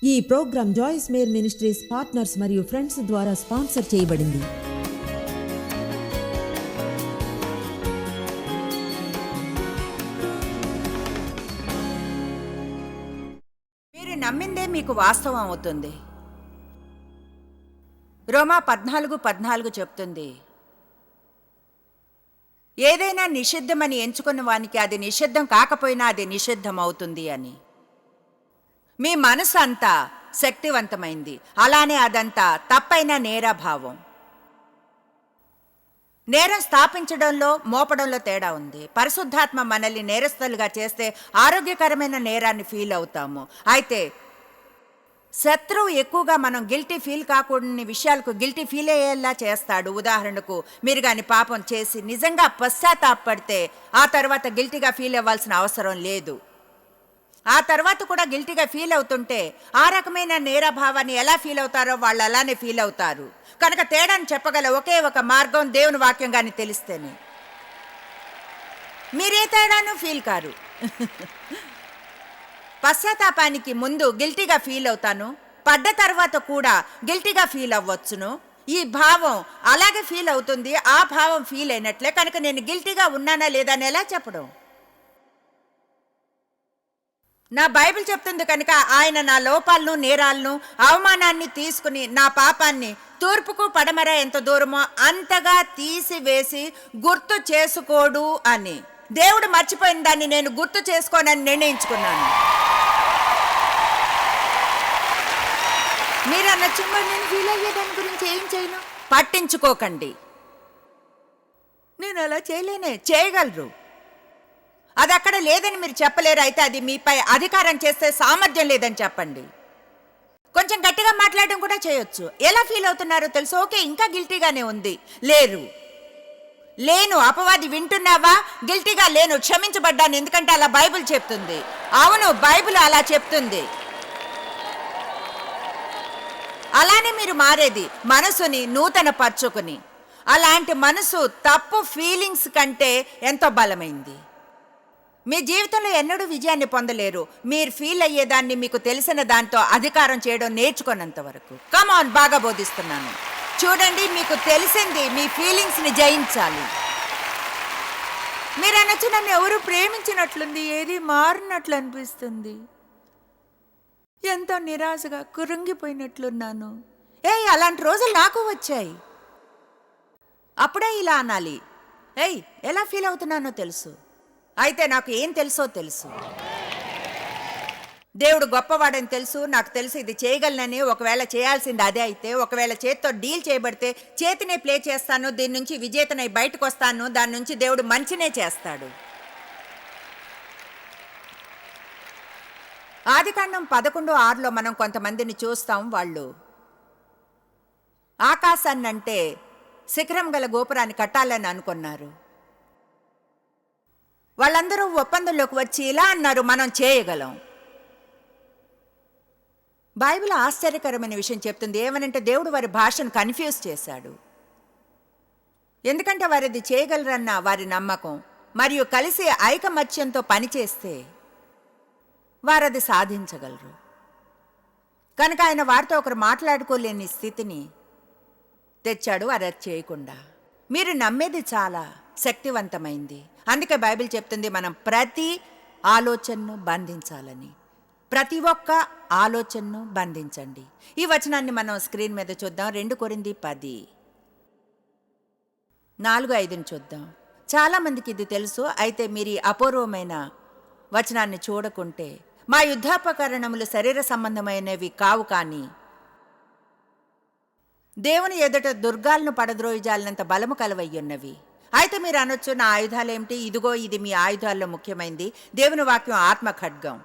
ఈ programme Joyce Meyer ministries partners మరియు friends ద్వారా స్పాన్సర్ చేయబడింది. మీరు నమ్మిందే మీకు వాస్తవం అవుతుంది. రోమా 14:14 చెప్తుంది, ఏదైనా నిషిద్ధమని ఎంచుకున్న వానికి అది నిషిద్ధం కాకపోయినా అది నిషిద్ధం అవుతుంది అని. మీ మనసు అంతా శక్తివంతమైంది, అలానే అదంతా తప్పైన నేరభావం. నేరం స్థాపించడంలో మోపడంలో తేడా ఉంది. పరిశుద్ధాత్మ మనల్ని నేరస్తులుగా చేస్తే ఆరోగ్యకరమైన నేరాన్ని ఫీల్ అవుతాము. అయితే శత్రువు ఎక్కువగా మనం గిల్టీ ఫీల్ కాకూడని విషయాలకు గిల్టీ ఫీల్ అయ్యేలా చేస్తాడు. ఉదాహరణకు, మీరు కానీ పాపం చేసి నిజంగా పశ్చాత్తాపడితే ఆ తర్వాత గిల్టీగా ఫీల్ అవ్వాల్సిన అవసరం లేదు. ఆ తర్వాత కూడా గిల్టీగా ఫీల్ అవుతుంటే ఆ రకమైన నేరభావాన్ని ఎలా ఫీల్ అవుతారో వాళ్ళు అలానే ఫీల్ అవుతారు. కనుక తేడాన్ని చెప్పగల ఒకే ఒక మార్గం దేవుని వాక్యం కానీ తెలిస్తేనే. మీరే తేడాను ఫీల్ కారు. పశ్చాత్తాపానికి ముందు గిల్టీగా ఫీల్ అవుతాను, పడ్డ తర్వాత కూడా గిల్టీగా ఫీల్ అవ్వచ్చును. ఈ భావం అలాగే ఫీల్ అవుతుంది, ఆ భావం ఫీల్ అయినట్లే. కనుక నేను గిల్టీగా ఉన్నానా లేదా అని ఎలా చెప్పడం? నా బైబిల్ చెప్తుంది కనుక ఆయన నా లోపాలను, నేరాలను, అవమానాన్ని తీసుకుని నా పాపాన్ని తూర్పుకు పడమర ఎంత దూరమో అంతగా తీసివేసి గుర్తు చేసుకోడు అని. దేవుడు మర్చిపోయిన దాన్ని నేను గుర్తు చేసుకోనని నిర్ణయించుకున్నాను. మీరు అనొచ్చు, నేను ఫీల్ అయ్యే దాని గురించి ఏం చేయను. పట్టించుకోకండి. నేను అలా చేయలేనే. చేయగలరు. అది అక్కడ లేదని మీరు చెప్పలేరు. అయితే అది మీపై అధికారం చేస్తే సామర్థ్యం లేదని చెప్పండి. కొంచెం గట్టిగా మాట్లాడడం కూడా చేయొచ్చు. ఎలా ఫీల్ అవుతున్నారో తెలుసు. ఓకే, ఇంకా గిల్టీగానే ఉంది. లేను. అపవాది వింటున్నావా? గిల్టీగా లేను, క్షమించబడ్డాను, ఎందుకంటే అలా బైబిల్ చెప్తుంది. అవును, బైబిల్ అలా చెప్తుంది. అలానే మీరు మారేది మనసుని నూతన పరుచుకుని. అలాంటి మనసు తప్పు ఫీలింగ్స్ కంటే ఎంతో బలమైంది. మీ జీవితంలో ఎన్నడూ విజయాన్ని పొందలేరు మీరు ఫీల్ అయ్యేదాన్ని మీకు తెలిసిన దాంతో అధికారం చేయడం నేర్చుకున్నంత వరకు. కమాన్, బాగా బోధిస్తున్నాను. చూడండి, మీకు తెలిసింది మీ ఫీలింగ్స్ని జయించాలి. మీరు అనొచ్చు, నన్ను ఎవరు ప్రేమించినట్లుంది, ఏది మారినట్లు అనిపిస్తుంది, ఎంతో నిరాశగా కురుంగిపోయినట్లున్నాను. అలాంటి రోజులు నాకు వచ్చాయి. అప్పుడే ఇలా అనాలి, ఎలా ఫీల్ అవుతున్నానో తెలుసు. అయితే నాకు ఏం తెలుసో తెలుసు. దేవుడు గొప్పవాడని తెలుసు. నాకు తెలుసు ఇది చేయగలనని. ఒకవేళ చేయాల్సింది అదే అయితే, ఒకవేళ చేతితో డీల్ చేయబడితే చేతినే ప్లే చేస్తాను, దీని నుంచి విజేతనై బయటకు వస్తాను, దాని నుంచి దేవుడు మంచినే చేస్తాడు. ఆదికాండం 11:6లో మనం కొంతమందిని చూస్తాం. వాళ్ళు ఆకాశాన్నంటే శిఖరం గల గోపురాన్ని కట్టాలని అనుకున్నారు. వాళ్ళందరూ ఒప్పందంలోకి వచ్చి ఇలా అన్నారు, మనం చేయగలం. బైబిల్ ఆశ్చర్యకరమైన విషయం చెప్తుంది. ఏమనంటే దేవుడు వారి భాషను కన్ఫ్యూజ్ చేశాడు. ఎందుకంటే వారిది చేయగలరన్న వారి నమ్మకం మరియు కలిసి ఐకమత్యంతో పనిచేస్తే వారది సాధించగలరు. కనుక ఆయన వారితో ఒకరు మాట్లాడుకోలేని స్థితిని తెచ్చాడు వారు చేయకుండా. మీరు నమ్మేది చాలా శక్తివంతమైంది. అందుకే బైబిల్ చెప్తుంది మనం ప్రతి ఆలోచనను బంధించాలని. ప్రతి ఒక్క ఆలోచనను బంధించండి. ఈ వచనాన్ని మనం స్క్రీన్ మీద చూద్దాం. 2 కొరింథీ 10:4-5 చూద్దాం. చాలామందికి ఇది తెలుసు. అయితే మీరు ఈ అపూర్వమైన వచనాన్ని చూడకుంటే, మా యుద్ధాపకరణములు శరీర సంబంధమైనవి కావు, కానీ దేవుని ఎదుట దుర్గాలను పడద్రోయిజాలినంత బలము కలవయ్యున్నవి. అయితే మీరు అనొచ్చు, నా ఆయుధాలు ఏమిటి? ఇదిగో ఇది మీ ఆయుధాల్లో ముఖ్యమైనది. దేవుని వాక్యం ఆత్మ ఖడ్గం.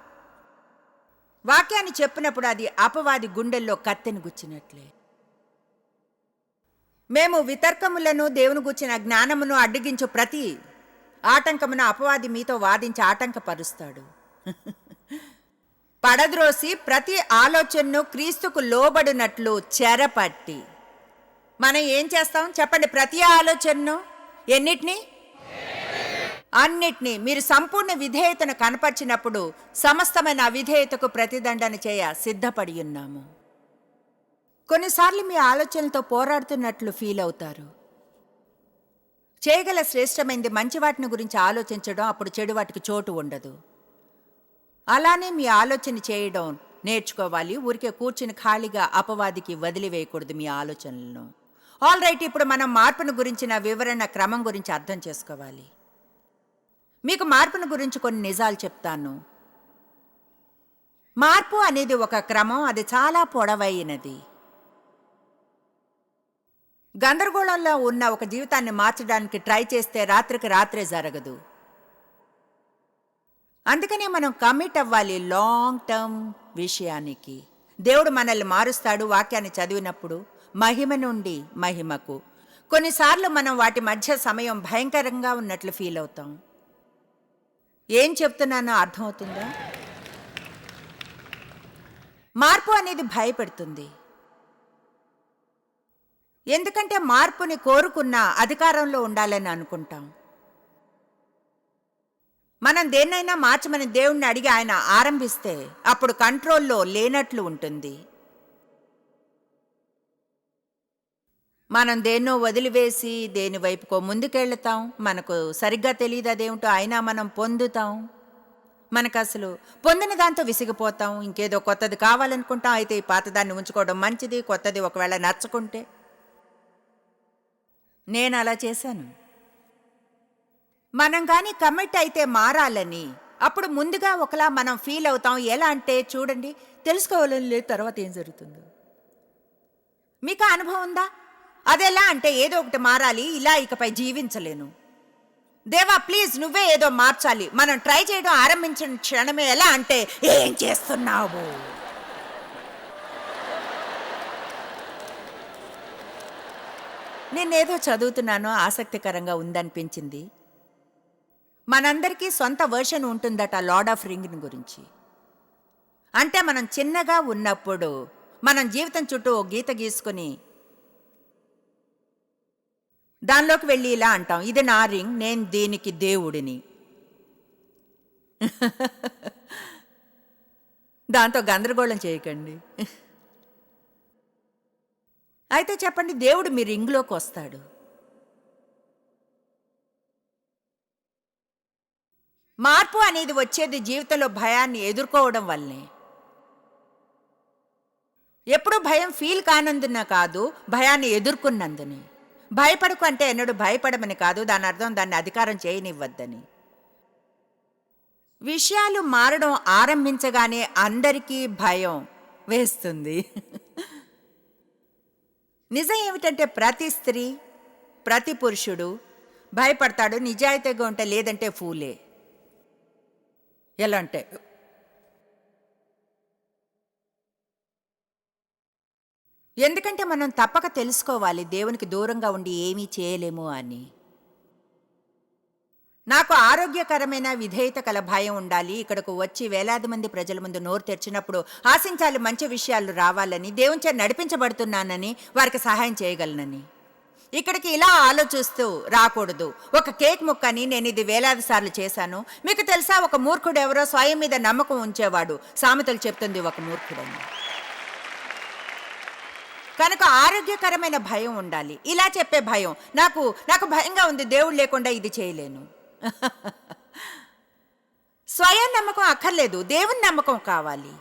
వాక్యాన్ని చెప్పినప్పుడు అది అపవాది గుండెల్లో కత్తెను గుచ్చినట్లే. మేము వితర్కములను దేవుని గుచ్చిన జ్ఞానమును అడ్డగించు ప్రతి ఆటంకమును అపవాది మీతో వాదించి ఆటంకపరుస్తాడు. పడద్రోసి ప్రతి ఆలోచనను క్రీస్తుకు లోబడినట్లు చెరపట్టి. మనం ఏం చేస్తాం చెప్పండి? ప్రతి ఆలోచనను, ఎన్నిటిని? అన్నిటినీ మీరు సంపూర్ణ విధేయతను కనపరిచినప్పుడు సమస్తమైన అవిధేయతకు ప్రతిదండన చేయ సిద్ధపడి ఉన్నాము. కొన్నిసార్లు మీ ఆలోచనలతో పోరాడుతున్నట్లు ఫీల్ అవుతారు. చేయగల శ్రేష్టమైనది మంచి వాటిని గురించి ఆలోచించడం, అప్పుడు చెడు వాటికి చోటు ఉండదు. అలానే మీ ఆలోచన చేయడం నేర్చుకోవాలి. ఊరికే కూర్చుని ఖాళీగా అపవాదికి వదిలివేయకూడదు మీ ఆలోచనలను. ఆల్ రైట్, ఇప్పుడు మనం మార్పును గురించిన వివరణ క్రమం గురించి అర్థం చేసుకోవాలి. మీకు మార్పును గురించి కొన్ని నిజాలు చెప్తాను. మార్పు అనేది ఒక క్రమం, అది చాలా పొడవైనది. గందరగోళంలో ఉన్న ఒక జీవితాన్ని మార్చడానికి ట్రై చేస్తే రాత్రికి రాత్రే జరగదు. అందుకనే మనం కమిట్ అవ్వాలి లాంగ్ టర్మ్ విషయానికి. దేవుడు మనల్ని మారుస్తాడు వాక్యాన్ని చదివినప్పుడు, మహిమ నుండి మహిమకు. కొన్నిసార్లు మనం వాటి మధ్య సమయం భయంకరంగా ఉన్నట్లు ఫీల్ అవుతాం. ఏం చెప్తున్నానో అర్థమవుతుందా? మార్పు అనేది భయపెడుతుంది. ఎందుకంటే మార్పుని కోరుకున్న అధికారంలో ఉండాలని అనుకుంటాం. మనం దేన్నైనా మార్చమని దేవుణ్ణి అడిగి ఆయన ఆరంభిస్తే అప్పుడు కంట్రోల్లో లేనట్లు ఉంటుంది. మనం దేన్నో వదిలివేసి దేని వైపుకో ముందుకెళ్తాం. మనకు సరిగ్గా తెలియదు అదేమిటో, అయినా మనం పొందుతాం. మనకు అసలు పొందిన దాంతో విసిగిపోతాం. ఇంకేదో కొత్తది కావాలనుకుంటాం. అయితే ఈ పాతదాన్ని ఉంచుకోవడం మంచిది, కొత్తది ఒకవేళ నచ్చకుంటే. నేను అలా చేశాను. మనం కానీ కమిట్ అయితే మారాలని, అప్పుడు ముందుగా ఒకలా మనం ఫీల్ అవుతాం. ఎలా అంటే చూడండి, తెలుసుకోవాలని లేదు తర్వాత ఏం జరుగుతుందో. మీకు అనుభవం ఉందా? అదెలా అంటే ఏదో ఒకటి మారాలి, ఇలా ఇకపై జీవించలేను. దేవా ప్లీజ్ నువ్వే ఏదో మార్చాలి. మనం ట్రై చేయడం ఆరంభించిన క్షణమే ఎలా అంటే, ఏం చేస్తున్నావు? నేనేదో చదువుతున్నానో ఆసక్తికరంగా ఉందనిపించింది. మనందరికీ సొంత వర్షన్ ఉంటుందట లార్డ్ ఆఫ్ రింగ్ గురించి. అంటే మనం చిన్నగా ఉన్నప్పుడు మనం జీవితం చుట్టూ ఓ గీత గీసుకుని దానిలోకి వెళ్ళి ఇలా అంటాం, ఇది నా రింగ్, నేను దీనికి దేవుడిని. దాంతో గందరగోళం చేయకండి. అయితే చెప్పండి, దేవుడు మీ రింగ్లోకి వస్తాడు. మార్పు అనేది వచ్చేది జీవితంలో భయాన్ని ఎదుర్కోవడం వల్లనే. ఎప్పుడు భయం ఫీల్ కానందున కాదు, భయాన్ని ఎదుర్కొన్నందునే. భయపడకు అంటే ఎన్నడూ భయపడమని కాదు, దాని అర్థం దాన్ని అధికారం చేయనివ్వద్దని. విషయాలు మారడం ఆరంభించగానే అందరికీ భయం వేస్తుంది. నిజం ఏమిటంటే ప్రతి స్త్రీ, ప్రతి పురుషుడు భయపడతాడు. నిజాయితీగా ఉంటే, లేదంటే ఫూలే. ఎలా అంటే ఎందుకంటే మనం తప్పక తెలుసుకోవాలి దేవునికి దూరంగా ఉండి ఏమీ చేయలేము అని. నాకు ఆరోగ్యకరమైన విధేయత కల భయం ఉండాలి. ఇక్కడకు వచ్చి వేలాది మంది ప్రజల ముందు నోరు తెరిచినప్పుడు ఆశించాలి మంచి విషయాలు రావాలని, దేవుని చే నడిపించబడుతున్నానని, వారికి సహాయం చేయగలనని. ఇక్కడికి ఇలా ఆలోచిస్తూ రాకూడదు. ఒక కేక్ ముక్కని నేను ఇది వేలాది సార్లు చేశాను. మీకు తెలుసా, ఒక మూర్ఖుడు ఎవరో స్వయం మీద నమ్మకం ఉంచేవాడు. సామెతలు చెప్తుంది ఒక మూర్ఖుడని. కనుక ఆరోగ్యకరమైన భయం ఉండాలి. ఇలా చెప్పే భయం, నాకు భయంగా ఉంది, దేవుడు లేకుండా ఇది చేయలేను. స్వయం నమ్మకం అక్కర్లేదు, దేవుని నమ్మకం కావాలి.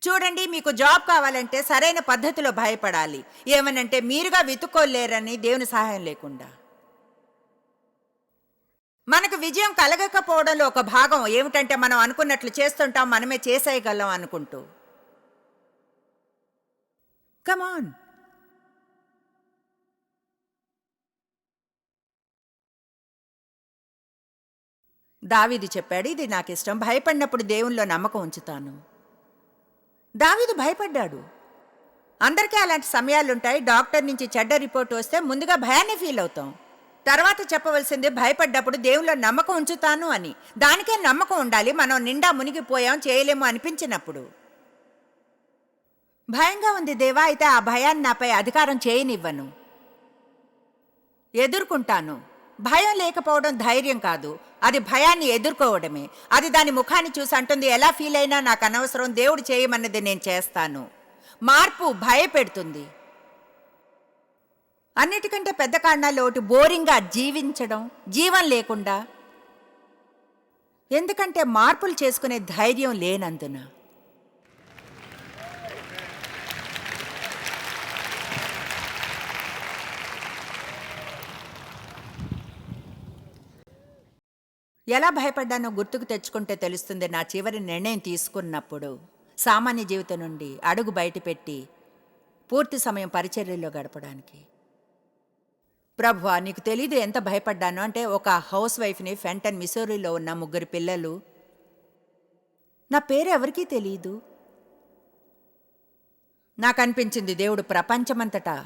చూడండి, మీకు జాబ్ కావాలంటే సరైన పద్ధతిలో భయపడాలి. ఏమనంటే మీరుగా వెతుక్కోలేరని, దేవుని సహాయం లేకుండా. మనకు విజయం కలగకపోవడంలో ఒక భాగం ఏమిటంటే మనం అనుకున్నట్లు చేస్తుంటాం, మనమే చేసేయగలం అనుకుంటూ. కమాన్, దావీదు చెప్పాడు, ఇది నాకు ఇష్టం, భయపడినప్పుడు దేవునిలో నమ్మకం ఉంచుతాను. దావీదు భయపడ్డాడు. అందరికీ అలాంటి సమయాలుంటాయి. డాక్టర్ నుంచి చెడ్డ రిపోర్ట్ వస్తే ముందుగా భయాన్ని ఫీల్ అవుతాం. తర్వాత చెప్పవలసింది భయపడ్డప్పుడు దేవునిలో నమ్మకం ఉంచుతాను అని. దానికే నమ్మకం ఉండాలి. మనం నిండా మునిగిపోయాం, చేయలేము అనిపించినప్పుడు. భయంగా ఉంది దేవా, అయితే ఆ భయాన్ని నాపై అధికారం చేయనివ్వను. ఎదుర్కొంటాను. భయం లేకపోవడం ధైర్యం కాదు, అది భయాన్ని ఎదుర్కోవడమే. అది దాని ముఖాన్ని చూసి అంటుంది, ఎలా ఫీల్ అయినా నాకు అనవసరం, దేవుడు చేయమన్నది నేను చేస్తాను. మార్పు భయపెడుతుంది. అన్నిటికంటే పెద్ద కారణాలు ఒకటి బోరింగ్గా జీవించడం, జీవం లేకుండా. ఎందుకంటే మార్పులు చేసుకునే ధైర్యం లేనందున. ఎలా భయపడ్డానో గుర్తుకు తెచ్చుకుంటే తెలుస్తుంది. నా చివరి నిర్ణయం తీసుకున్నప్పుడు సామాన్య జీవితం నుండి అడుగు బయటపెట్టి పూర్తి సమయం పరిచర్యలో గడపడానికి. ప్రభువా, నీకు తెలీదు ఎంత భయపడ్డాను అంటే, ఒక హౌస్ వైఫ్ని, ఫెంటన్ మిసోరీలో ఉన్న 3 పిల్లలు. నా పేరు ఎవరికీ తెలీదు. నాకు అనిపించింది దేవుడు ప్రపంచమంతటా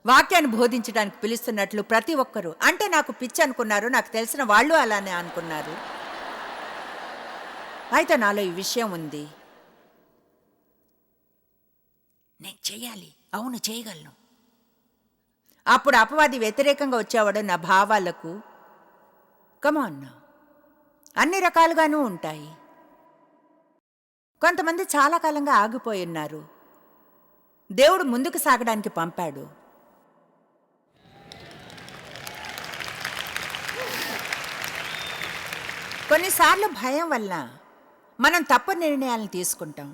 వాక్యాన్ని బోధించడానికి పిలుస్తున్నట్లు. ప్రతి ఒక్కరూ అంటే నాకు పిచ్చి అనుకున్నారు, నాకు తెలిసిన వాళ్ళు అలానే అనుకున్నారు. అయితే నాలో ఈ విషయం ఉంది, నేను చెయ్యాలి, అవును చేయగలను. అప్పుడు అపవాది వ్యతిరేకంగా వచ్చేవాడు నా భావాలకు. కమాన్, అన్ని రకాలుగానూ ఉంటాయి. కొంతమంది చాలా కాలంగా ఆగిపోయి ఉన్నారు, దేవుడు ముందుకు సాగడానికి పంపాడు. కొన్నిసార్లు భయం వల్ల మనం తప్పు నిర్ణయాలను తీసుకుంటాం.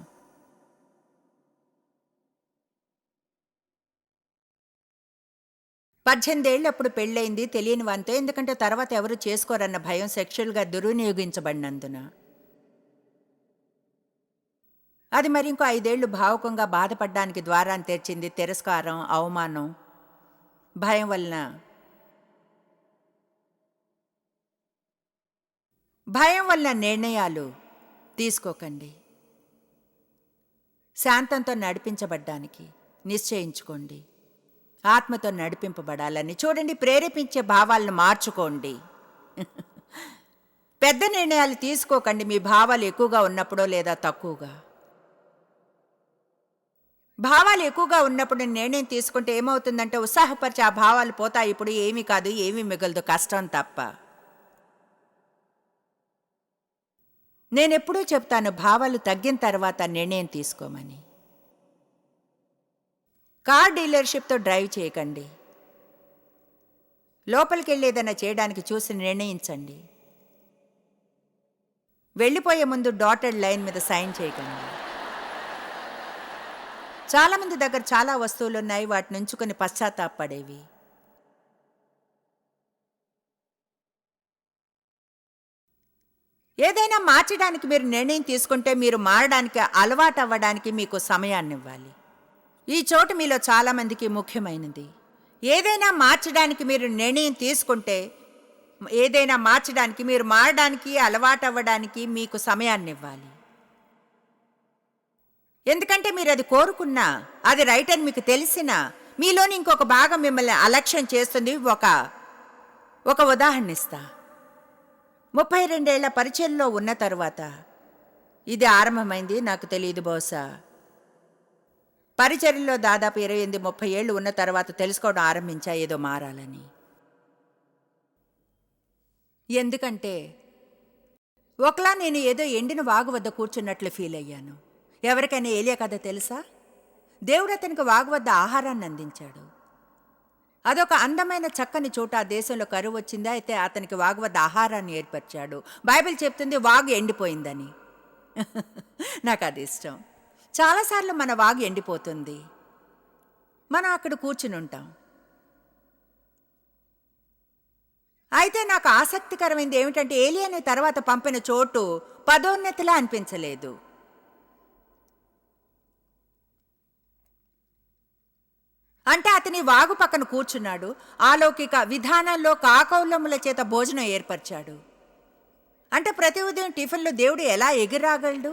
పద్దెనిమిదేళ్ళప్పుడు పెళ్ళయింది తెలియని వాంతో, ఎందుకంటే తర్వాత ఎవరు చేసుకోరన్న భయం, సెక్షువల్గా దుర్వినియోగించబడినందున. అది మరి ఇంకో 5 ఏళ్ళు భావుకంగా బాధపడడానికి ద్వారాన్ని తెరిచింది. తిరస్కారం, అవమానం, భయం వలన. భయం వల్ల నిర్ణయాలు తీసుకోకండి. శాంతంతో నడిపించబడ్డానికి నిశ్చయించుకోండి. ఆత్మతో నడిపింపబడాలని చూడండి. ప్రేరేపించే భావాలను మార్చుకోండి. పెద్ద నిర్ణయాలు తీసుకోకండి మీ భావాలు ఎక్కువగా ఉన్నప్పుడో లేదా తక్కువగా. భావాలు ఎక్కువగా ఉన్నప్పుడు నిర్ణయం తీసుకుంటే ఏమవుతుందంటే, ఉత్సాహపరిచి ఆ భావాలు పోతాయి. ఇప్పుడు ఏమీ కాదు, ఏమీ మిగలదు, కష్టం తప్ప. నేనెప్పుడూ చెప్తాను, భావాలు తగ్గిన తర్వాత నిర్ణయం తీసుకోమని. కార్ డీలర్షిప్తో డ్రైవ్ చేయకండి. లోపలికి వెళ్ళి ఏదైనా చేయడానికి చూసి నిర్ణయించండి. వెళ్ళిపోయే ముందు డాటెడ్ లైన్ మీద సైన్ చేయకండి. చాలామంది దగ్గర చాలా వస్తువులు ఉన్నాయి, వాటిని ఉంచుకొని పశ్చాత్తాపడేవి. ఏదైనా మార్చడానికి మీరు నిర్ణయం తీసుకుంటే, మీరు మారడానికి, అలవాటు అవ్వడానికి మీకు సమయాన్ని ఇవ్వాలి. ఈ చోటు మీలో చాలామందికి ముఖ్యమైనది. ఏదైనా మార్చడానికి మీరు నిర్ణయం తీసుకుంటే, ఏదైనా మార్చడానికి, మీరు మారడానికి, అలవాటు అవ్వడానికి మీకు సమయాన్ని ఇవ్వాలి. ఎందుకంటే మీరు అది కోరుకున్నా, అది రైట్ అని మీకు తెలిసినా, మీలోని ఇంకొక భాగం మిమ్మల్ని అలక్ష్యం చేస్తుంది. ఒక ఉదాహరణ ఇస్తా. 32 ఏళ్ల పరిచయంలో ఉన్న తరువాత ఇది ఆరంభమైంది. నాకు తెలియదు, బహుశా పరిచర్యలో దాదాపు 28-30 ఏళ్ళు ఉన్న తర్వాత తెలుసుకోవడం ఆరంభించా ఏదో మారాలని. ఎందుకంటే ఒకలా నేను ఏదో ఎండిన వాగు వద్ద కూర్చున్నట్లు ఫీల్ అయ్యాను. ఎవరికైనా ఏలియా కథ తెలుసా? దేవుడు అతనికి వాగు వద్ద ఆహారాన్ని అందించాడు. అదొక అందమైన చక్కని చోట. ఆ దేశంలో కరువు వచ్చింది, అయితే అతనికి వాగు వద్ద ఆహారాన్ని ఏర్పరిచాడు. బైబిల్ చెప్తుంది వాగు ఎండిపోయిందని. నాకు అది ఇష్టం. చాలాసార్లు మన వాగు ఎండిపోతుంది, మనం అక్కడ కూర్చుని ఉంటాం. అయితే నాకు ఆసక్తికరమైనది ఏమిటంటే, ఏలియాని తర్వాత పంపిన చోటు పదోన్నతిలా అనిపించలేదు. అంటే అతని వాగు పక్కన కూర్చున్నాడు, ఆలౌకిక విధానంలో కాకౌలముల చేత భోజనం ఏర్పరిచాడు. అంటే ప్రతి ఉదయం టిఫిన్లో దేవుడు ఎలా ఎగిరాగలడు?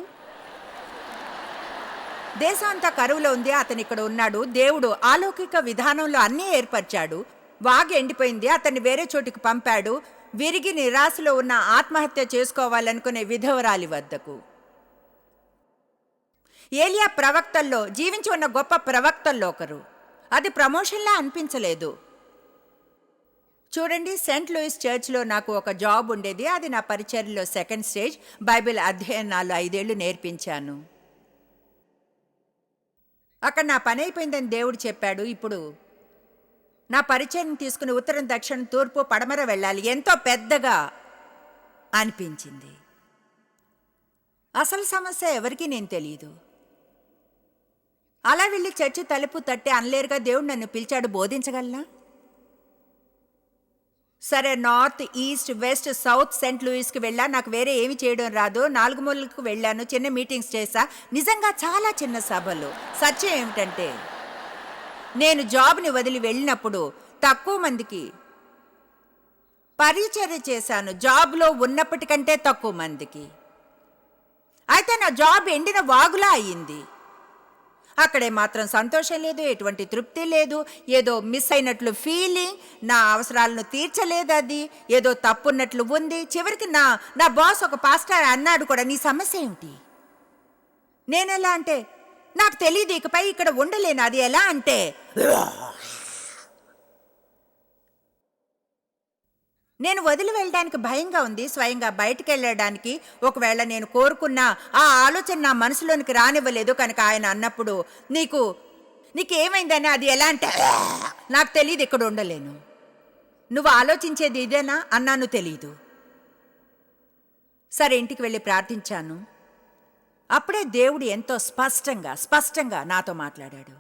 దేశం అంతా కరువులో ఉంది, అతను ఇక్కడ ఉన్నాడు. దేవుడు ఆలౌకిక విధానంలో అన్నీ ఏర్పరిచాడు. వాగు ఎండిపోయింది, అతన్ని వేరే చోటికి పంపాడు. విరిగి నిరాశలో ఉన్న, ఆత్మహత్య చేసుకోవాలనుకునే విధవరాలి వద్దకు. ఏలియా ప్రవక్తల్లో, జీవించి ఉన్న గొప్ప ప్రవక్తల్లో ఒకరు. అది ప్రమోషన్లా అనిపించలేదు. చూడండి, సెయింట్ లూయిస్ చర్చ్లో నాకు ఒక జాబ్ ఉండేది. అది నా పరిచర్యలో సెకండ్ స్టేజ్. బైబిల్ అధ్యయనాలు 5 ఏళ్ళు నేర్పించాను. అక్కడ నా పని అయిపోయిందని దేవుడు చెప్పాడు. ఇప్పుడు నా పరిచయం తీసుకుని ఉత్తరం, దక్షిణం, తూర్పు, పడమర వెళ్ళాలి. ఎంతో పెద్దగా అనిపించింది. అసలు సమస్య ఎవరికీ నేను తెలియదు. అలా వెళ్ళి చర్చి తలుపు తట్టి అనలేరుగా దేవుడు నన్ను పిలిచాడు. బోధించగలనా? సరే, north, east, west, south saint లూయిస్కి వెళ్ళా. నాకు వేరే ఏమి చేయడం రాదు. 4 మూలలకు వెళ్ళాను. చిన్న మీటింగ్స్ చేశా. నిజంగా చాలా చిన్న సభలు. సత్యం ఏమిటంటే, నేను జాబ్ని వదిలి వెళ్ళినప్పుడు తక్కువ మందికి పరిచర్య చేశాను. జాబ్లో ఉన్నప్పటికంటే తక్కువ మందికి. అయితే నా జాబ్ ఎండిన వాగులా అయ్యింది. అక్కడే మాత్రం సంతోషం లేదు, ఎటువంటి తృప్తి లేదు. ఏదో మిస్ అయినట్లు ఫీలింగ్. నా అవసరాలను తీర్చలేదు. అది ఏదో తప్పున్నట్లు ఉంది. చివరికి నా బాస్ ఒక పాస్టర్ అన్నాడు కూడా, నీ సమస్య ఏమిటి? నేనెలా అంటే, నాకు తెలియదు, ఇకపై ఇక్కడ ఉండలేను. అది ఎలా అంటే, నేను వదిలి వెళ్ళడానికి భయంగా ఉంది. స్వయంగా బయటికి వెళ్ళడానికి ఒకవేళ నేను కోరుకున్న ఆ ఆలోచన నా మనసులోనికి రానివ్వలేదు. కనుక ఆయన అన్నప్పుడు, నీకేమైందని, అది ఎలా అంటే, నాకు తెలియదు, ఇక్కడ ఉండలేను. నువ్వు ఆలోచించేది ఇదేనా అన్నాను. తెలీదు. సరే, ఇంటికి వెళ్ళి ప్రార్థించాను. అప్పుడే దేవుడు ఎంతో స్పష్టంగా నాతో మాట్లాడాడు.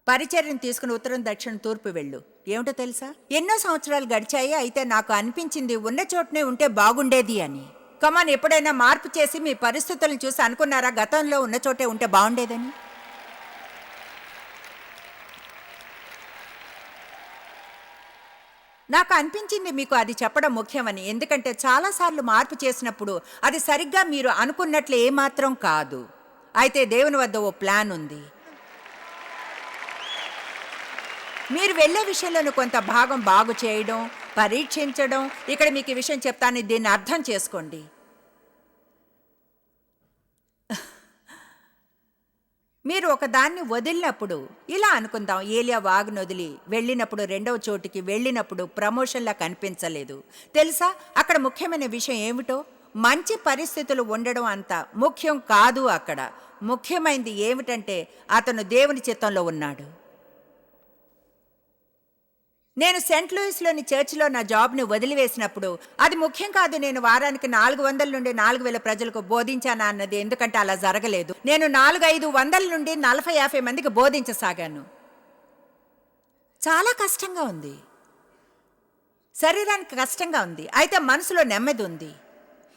పరిచర్యను తీసుకుని ఉత్తరం, దక్షిణం, తూర్పు వెళ్ళు. ఏమిటో తెలుసా? ఎన్నో సంవత్సరాలు గడిచాయి. అయితే నాకు అనిపించింది ఉన్న చోటనే ఉంటే బాగుండేది అని. కమాన్, ఎప్పుడైనా మార్పు చేసి మీ పరిస్థితులను చూసి అనుకున్నారా గతంలో ఉన్న చోటే ఉంటే బాగుండేదని? నాకు అనిపించింది మీకు అది చెప్పడం ముఖ్యమని. ఎందుకంటే చాలాసార్లు మార్పు చేసినప్పుడు అది సరిగ్గా మీరు అనుకున్నట్లు ఏమాత్రం కాదు. అయితే దేవుని వద్ద ఓ ప్లాన్ ఉంది. మీరు వెళ్ళే విషయంలోనూ కొంత భాగం బాగు చేయడం, పరీక్షించడం. ఇక్కడ మీకు ఈ విషయం చెప్తాను, దీన్ని అర్థం చేసుకోండి. మీరు ఒకదాన్ని వదిలినప్పుడు, ఇలా అనుకుందాం, ఏలియా వాగును వదిలి వెళ్ళినప్పుడు, రెండవ చోటికి వెళ్ళినప్పుడు ప్రమోషన్లా కనిపించలేదు. తెలుసా, అక్కడ ముఖ్యమైన విషయం ఏమిటో? మంచి పరిస్థితులు ఉండడం అంత ముఖ్యం కాదు. అక్కడ ముఖ్యమైనది ఏమిటంటే, అతను దేవుని చిత్తంలో ఉన్నాడు. నేను సెయింట్ లూయిస్లోని చర్చిలో నా జాబ్ని వదిలివేసినప్పుడు అది ముఖ్యం కాదు. నేను వారానికి 400 నుండి 4000 ప్రజలకు బోధించానా అన్నది. ఎందుకంటే అలా జరగలేదు. నేను 400-500 నుండి 40-50 మందికి బోధించసాగాను. చాలా కష్టంగా ఉంది. శరీరానికి కష్టంగా ఉంది. అయితే మనసులో నెమ్మది ఉంది.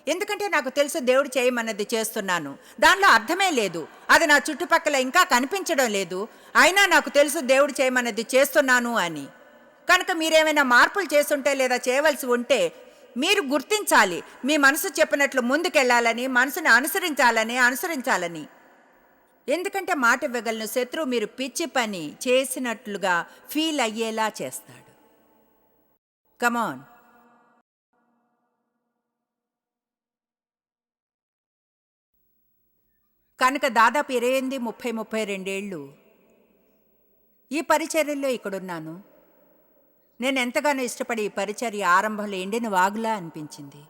ఎందుకంటే నాకు తెలుసు దేవుడు చేయమన్నది చేస్తున్నాను. దానిలో అర్థమే లేదు. అది నా చుట్టుపక్కల ఇంకా కనిపించడం లేదు. అయినా నాకు తెలుసు దేవుడు చేయమన్నది చేస్తున్నాను అని. కనుక మీరేమైనా మార్పులు చేస్తుంటే లేదా చేయవలసి ఉంటే మీరు గుర్తించాలి. మీ మనసు చెప్పినట్లు ముందుకెళ్లాలని, మనసుని అనుసరించాలని. ఎందుకంటే మాట ఇవ్వగలను శత్రువు మీరు పిచ్చి పని చేసినట్లుగా ఫీల్ అయ్యేలా చేస్తాడు. కమాన్. కనుక దాదాపు 28-32 ఏళ్ళు ఈ పరిచర్యలో ఇక్కడున్నాను. నేను ఎంతగానో ఇష్టపడి ఈ పరిచర్య ఆరంభంలో ఎండిన వాగులా అనిపించింది.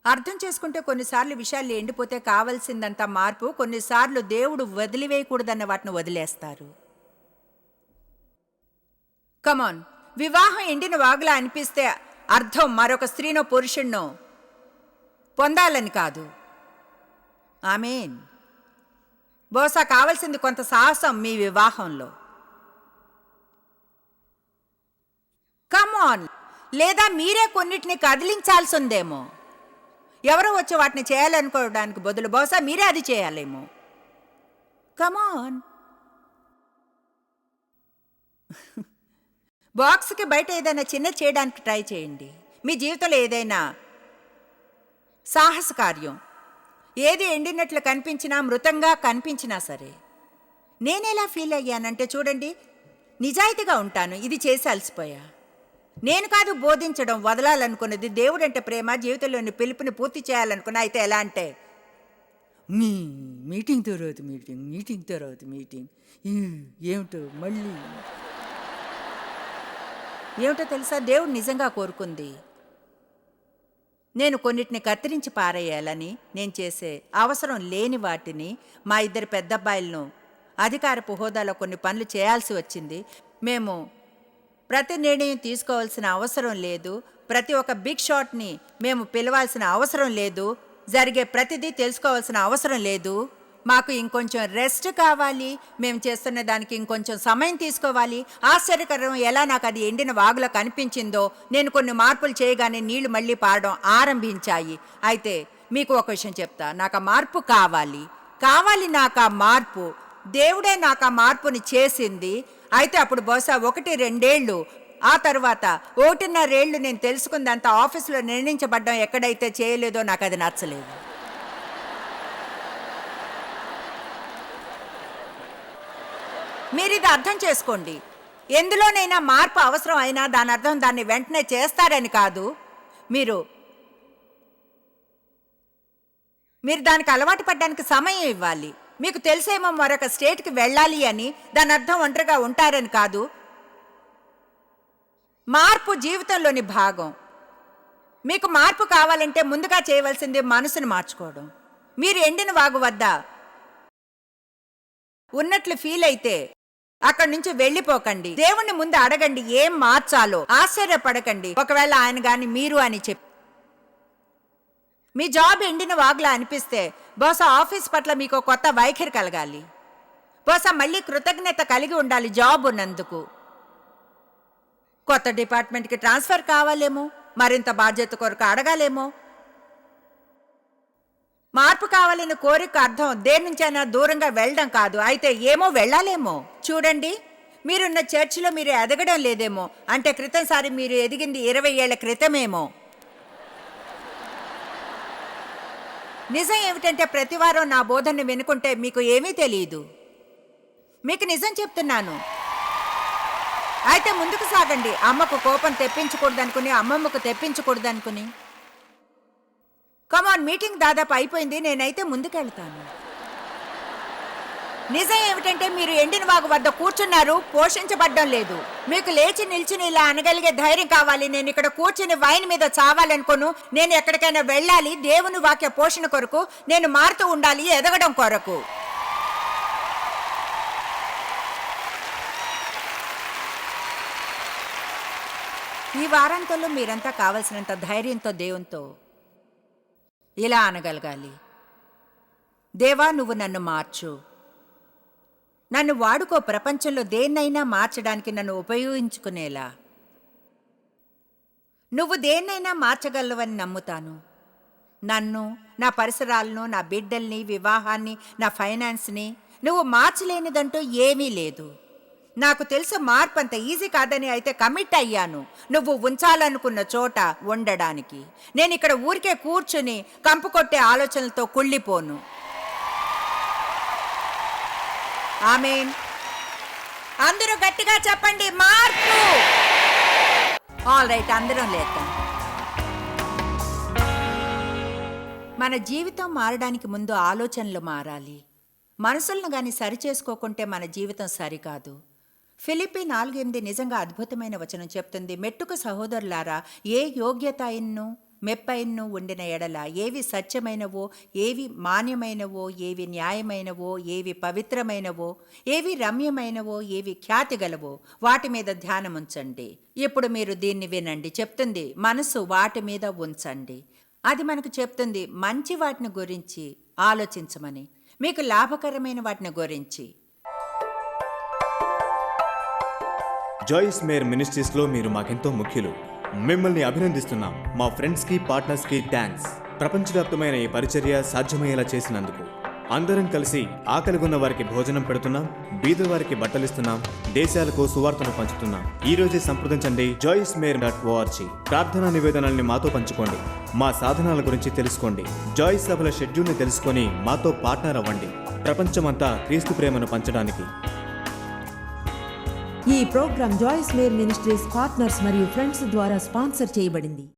అర్థం చేసుకుంటే కొన్నిసార్లు విషయాలు ఎండిపోతే కావలసిందంత మార్పు. కొన్నిసార్లు దేవుడు వదిలివేయకూడదన్న వాటిని వదిలేస్తారు. కమాన్, వివాహం ఎండిన వాగులా అనిపిస్తే అర్థం మరొక స్త్రీనో పురుషుణ్ణో పొందాలని కాదు. ఆమేన్. బహుశా కావలసింది కొంత సాహసం మీ వివాహంలో. కమాన్. లేదా మీరే కొన్నిటిని కదిలించాల్సి ఉందేమో. ఎవరో వచ్చి వాటిని చేయాలనుకోవడానికి బదులు బహుశా మీరే అది చేయాలేమో. కమాన్. బాక్స్కి బయట ఏదైనా చిన్న చేయడానికి ట్రై చేయండి. మీ జీవితంలో ఏదైనా సాహస కార్యం, ఏది ఎండినట్లు కనిపించినా, మృతంగా కనిపించినా సరే. నేనెలా ఫీల్ అయ్యానంటే, చూడండి, నిజాయితీగా ఉంటాను. ఇది చేసి అలసిపోయా. నేను కాదు బోధించడం వదలాలనుకున్నది. దేవుడంటే ప్రేమ, జీవితంలోని పిలుపుని పూర్తి చేయాలనుకున్నా. అయితే ఎలా అంటే, మీటింగ్ తర్వాత మీటింగ్ ఏమిటో మళ్ళీ ఏమిటో తెలుసా, దేవుడు నిజంగా కోరుకుంది నేను కొన్నిటిని కత్తిరించి పారేయాలని. నేను చేసే అవసరం లేని వాటిని, మా ఇద్దరు పెద్దబ్బాయిలను అధికారపు హోదాలో కొన్ని పనులు చేయాల్సి వచ్చింది. మేము ప్రతి నిర్ణయం తీసుకోవాల్సిన అవసరం లేదు. ప్రతి ఒక్క బిగ్ షాట్ని మేము పిలవాల్సిన అవసరం లేదు. జరిగే ప్రతిదీ తెలుసుకోవాల్సిన అవసరం లేదు. మాకు ఇంకొంచెం రెస్ట్ కావాలి. మేము చేస్తున్న దానికి ఇంకొంచెం సమయం తీసుకోవాలి. ఆశ్చర్యకరం ఎలా నాకు అది ఎండిన వాగులో కనిపించిందో. నేను కొన్ని మార్పులు చేయగానే నీళ్లు మళ్ళీ పారడం ఆరంభించాయి. అయితే మీకు ఒక విషయం చెప్తా, నాకు ఆ మార్పు కావాలి. నాకు ఆ మార్పు. దేవుడే నాకు ఆ మార్పుని చేసింది. అయితే అప్పుడు బహుశా 1-2 ఏళ్ళు, ఆ తర్వాత 1.5 ఏళ్ళు నేను తెలుసుకుందంత ఆఫీసులో నిర్ణయించబడ్డం ఎక్కడైతే చేయలేదో నాకు అది నచ్చలేదు. మీరు ఇది అర్థం చేసుకోండి. ఎందులోనైనా మార్పు అవసరం అయినా దాని అర్థం దాన్ని వెంటనే చేస్తారని కాదు. మీరు దానికి అలవాటు పడడానికి సమయం ఇవ్వాలి. మీకు తెలిసేమో మరొక స్టేట్కి వెళ్ళాలి అని, దాని అర్థం ఒంటరిగా ఉంటారని కాదు. మార్పు జీవితంలోని భాగం. మీకు మార్పు కావాలంటే ముందుగా చేయవలసింది మనసును మార్చుకోవడం. మీరు ఎండిన వాగు వద్ద ఉన్నట్లు ఫీల్ అయితే అక్కడి నుంచి వెళ్ళిపోకండి. దేవుణ్ణి ముందు అడగండి ఏం మార్చాలో. ఆశ్చర్యపడకండి ఒకవేళ ఆయన గాని మీరు అని చెప్పి. మీ జాబ్ ఎండిన వాగులా అనిపిస్తే బహుశా ఆఫీస్ పట్ల మీకు కొత్త వైఖరి కలగాలి. బహుశా మళ్ళీ కృతజ్ఞత కలిగి ఉండాలి జాబ్ ఉన్నందుకు. కొత్త డిపార్ట్మెంట్కి ట్రాన్స్ఫర్ కావాలేమో, మరింత బాధ్యత కొరకు అడగాలేమో. మార్పు కావాలని కోరిక అర్థం దేని నుంచైనా దూరంగా వెళ్ళడం కాదు. అయితే ఏమో వెళ్ళాలేమో. చూడండి, మీరున్న చర్చిలో మీరు ఎదగడం లేదేమో, అంటే క్రితంసారి మీరు ఎదిగింది 20 ఏళ్ల క్రితమేమో. నిజం ఏమిటంటే ప్రతివారం నా బోధనని వినుకుంటే మీకు ఏమీ తెలియదు. మీకు నిజం చెప్తున్నాను. అయితే ముందుకు సాగండి. అమ్మకు కోపం తెప్పించకూడదనుకుని, అమ్మమ్మకు తెప్పించకూడదనుకుని. కమాన్, మీటింగ్ దాదాపు అయిపోయింది. నేనైతే ముందుకెళ్తాను. నిజం ఏమిటంటే మీరు ఎండిన వాగు వద్ద కూర్చున్నారు, పోషించబడ్డం లేదు. మీకు లేచి నిల్చుని ఇలా అనగలిగే ధైర్యం కావాలి. నేను ఇక్కడ కూర్చుని వైన్ మీద చావాలనుకోను. నేను ఎక్కడికైనా వెళ్ళాలి దేవుని వాక్య పోషణ కొరకు. నేను మారుతూ ఉండాలి ఎదగడం కొరకు. ఈ వారాంతంలో మీరంతా కావలసినంత ధైర్యంతో దేవునితో ఇలా అనగలగాలి, దేవా నువ్వు నన్ను మార్చు, నన్ను వాడుకో, ప్రపంచంలో దేన్నైనా మార్చడానికి నన్ను ఉపయోగించుకునేలా. నువ్వు దేన్నైనా మార్చగలవని నమ్ముతాను. నన్ను, నా పరిసరాలను, నా బిడ్డల్ని, వివాహాన్ని, నా ఫైనాన్స్ని నువ్వు మార్చలేనిదంటూ ఏమీ లేదు. నాకు తెలుసు మార్పు అంత ఈజీ కాదని. అయితే కమిట్ అయ్యాను నువ్వు ఉంచాలనుకున్న చోట ఉండడానికి. నేను ఇక్కడ ఊరికే కూర్చుని కంపు కొట్టే ఆలోచనలతో కుళ్ళిపోను. ఆమేన్. అందరూ గట్టిగా చెప్పండి, మార్పు. ఆల్ రైట్, అందరం లేద్దాం. మన జీవితం మారడానికి ముందు ఆలోచనలు మారాలి. మనసులను గాని సరిచేసుకోకుంటే మన జీవితం సరికాదు. ఫిలిప్పీ 4:8 నిజంగా అద్భుతమైన వచనం చెప్తుంది. మెట్టుకు సహోదరులారా, ఏ యోగ్యత అయిన్ను మెప్పైన్ను ఉండిన ఎడల, ఏవి సత్యమైనవో, ఏవి మాన్యమైనవో, ఏవి న్యాయమైనవో, ఏవి పవిత్రమైనవో, ఏవి రమ్యమైనవో, ఏవి ఖ్యాతి గలవో వాటి మీద ధ్యానముంచండి. ఇప్పుడు మీరు దీన్ని వినండి. చెప్తుంది మనసు వాటి మీద ఉంచండి. అది మనకు చెప్తుంది మంచి వాటిని గురించి ఆలోచించమని, మీకు లాభకరమైన వాటిని గురించి. జాయిస్ మేర్ మినిస్ట్రీస్లో మీరు మాకెంతో ముఖ్యులు. మిమ్మల్ని అభినందిస్తున్నాం. మా ఫ్రెండ్స్కి, పార్ట్నర్స్కి థ్యాంక్స్. ప్రపంచవ్యాప్తమైన ఈ పరిచర్య సాధ్యమయ్యేలా చేసినందుకు. అందరం కలిసి ఆకలిగొన్న వారికి భోజనం పెడుతున్నాం, బీద వారికి బట్టలిస్తున్నాం, దేశాలకు సువార్తను పంచుతున్నాం. ఈ రోజే సంప్రదించండి joycemeir.org. ప్రార్థనా నివేదనల్ని మాతో పంచుకోండి. మా సాధనాల గురించి తెలుసుకోండి. జాయిస్ సభల షెడ్యూల్ని తెలుసుకొని మాతో పార్ట్నర్ అవ్వండి. ప్రపంచమంతా క్రీస్తు ప్రేమను పంచడానికి. ఈ programme Joyce Meyer ministries partners మరియు ఫ్రెండ్స్ ద్వారా స్పాన్సర్ చేయబడింది.